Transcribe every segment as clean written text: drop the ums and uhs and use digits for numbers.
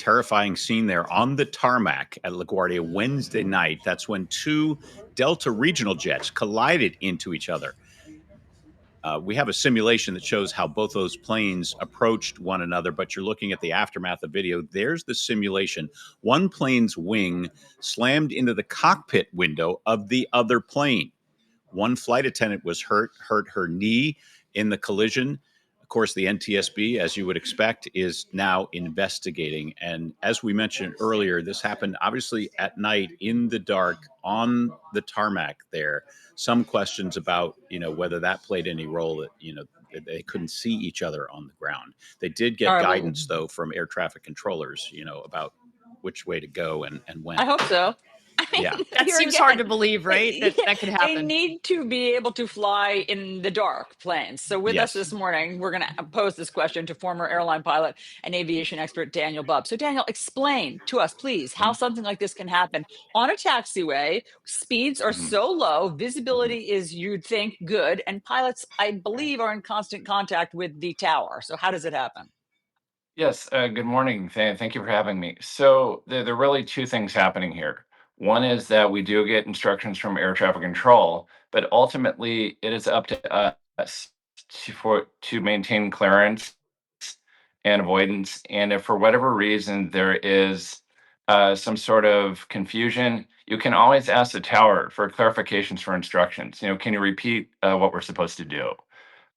Terrifying scene there on the tarmac at LaGuardia Wednesday night. That's when two Delta regional jets collided into each other. We have a simulation that shows how both those planes approached one another, but you're looking at the aftermath of video. There's the simulation. One plane's wing slammed into the cockpit window of the other plane. One flight attendant was hurt her knee in the collision. Of course, the NTSB, as you would expect, is now investigating. And as we mentioned earlier, this happened obviously at night in the dark on the tarmac there. Some questions about, whether that played any role that, they couldn't see each other on the ground. They did All get right, well, guidance, though, from air traffic controllers, about which way to go and when. I hope so. I Yeah. mean, That here seems hard to again, believe, right? That could they happen. need to be able to fly in the dark planes. So with us Yes. this morning, we're going to pose this question to former airline pilot and aviation expert Daniel Bubb. So Daniel, explain to us, please, how something like this can happen on a taxiway. Speeds are Mhm. so low, Mhm. visibility is, you'd think, good, and pilots, I believe, are in constant contact with the tower. So how does it happen? Yes, good morning. Thank you for having me. So there are really two things happening here. One is that we do get instructions from air traffic control, but ultimately it is up to us to maintain clearance and avoidance. And if for whatever reason there is some sort of confusion, you can always ask the tower for clarifications for instructions. Can you repeat what we're supposed to do?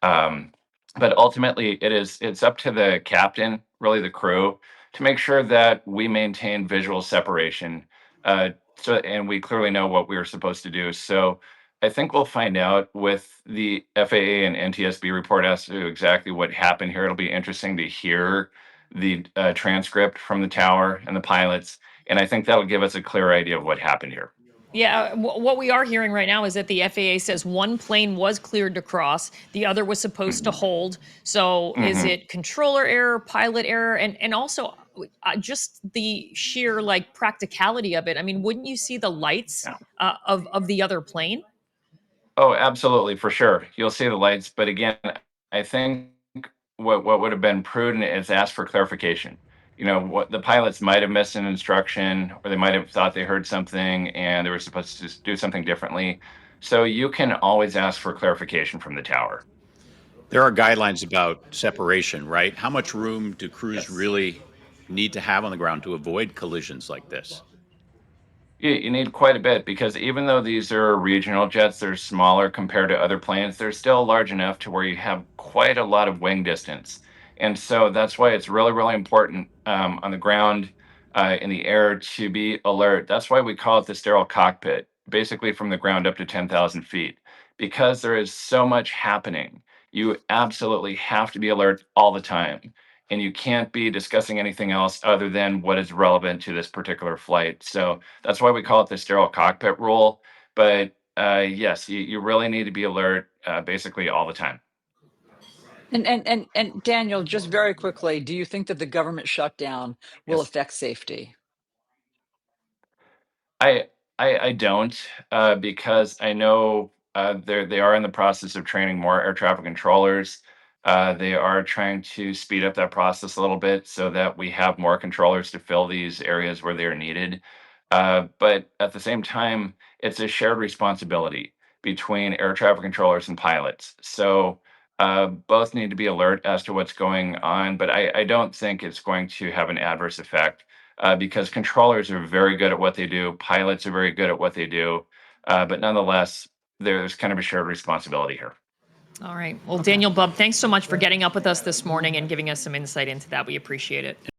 Um, but ultimately, it's up to the captain, really the crew, to make sure that we maintain visual separation. And we clearly know what we were supposed to do. So I think we'll find out with the FAA and NTSB report as to exactly what happened here. It'll be interesting to hear the transcript from the tower and the pilots, and I think that'll give us a clear idea of what happened here. Yeah, what we are hearing right now is that the FAA says one plane was cleared to cross, the other was supposed to Mhm. hold. So is Mhm. it controller error, pilot error, and also just the sheer like practicality of it? I mean, wouldn't you see the lights Yeah. of the other plane? Oh, absolutely, for sure. You'll see the lights, but again, I think what would have been prudent is ask for clarification. What the pilots might have missed an instruction, or they might have thought they heard something and they were supposed to do something differently. So you can always ask for clarification from the tower. There are guidelines about separation, right? How much room do crews Yes. really need to have on the ground to avoid collisions like this? You need quite a bit because even though these are regional jets, they're smaller compared to other planes, they're still large enough to where you have quite a lot of wing distance. And so that's why it's really, really important on the ground, in the air, to be alert. That's why we call it the sterile cockpit, basically from the ground up to 10,000 feet, because there is so much happening. You absolutely have to be alert all the time, and you can't be discussing anything else other than what is relevant to this particular flight. So that's why we call it the sterile cockpit rule. But yes, you really need to be alert basically all the time. And Daniel, just very quickly, do you think that the government shutdown will Yes. affect safety? I I don't because I know they are in the process of training more air traffic controllers. They are trying to speed up that process a little bit so that we have more controllers to fill these areas where they are needed. But at the same time, it's a shared responsibility between air traffic controllers and pilots. So both need to be alert as to what's going on. But I don't think it's going to have an adverse effect because controllers are very good at what they do, pilots are very good at what they do, but nonetheless, there's kind of a shared responsibility here. All right. Well, Okay. Daniel Bubb, thanks so much for getting up with us this morning and giving us some insight into that. We appreciate it.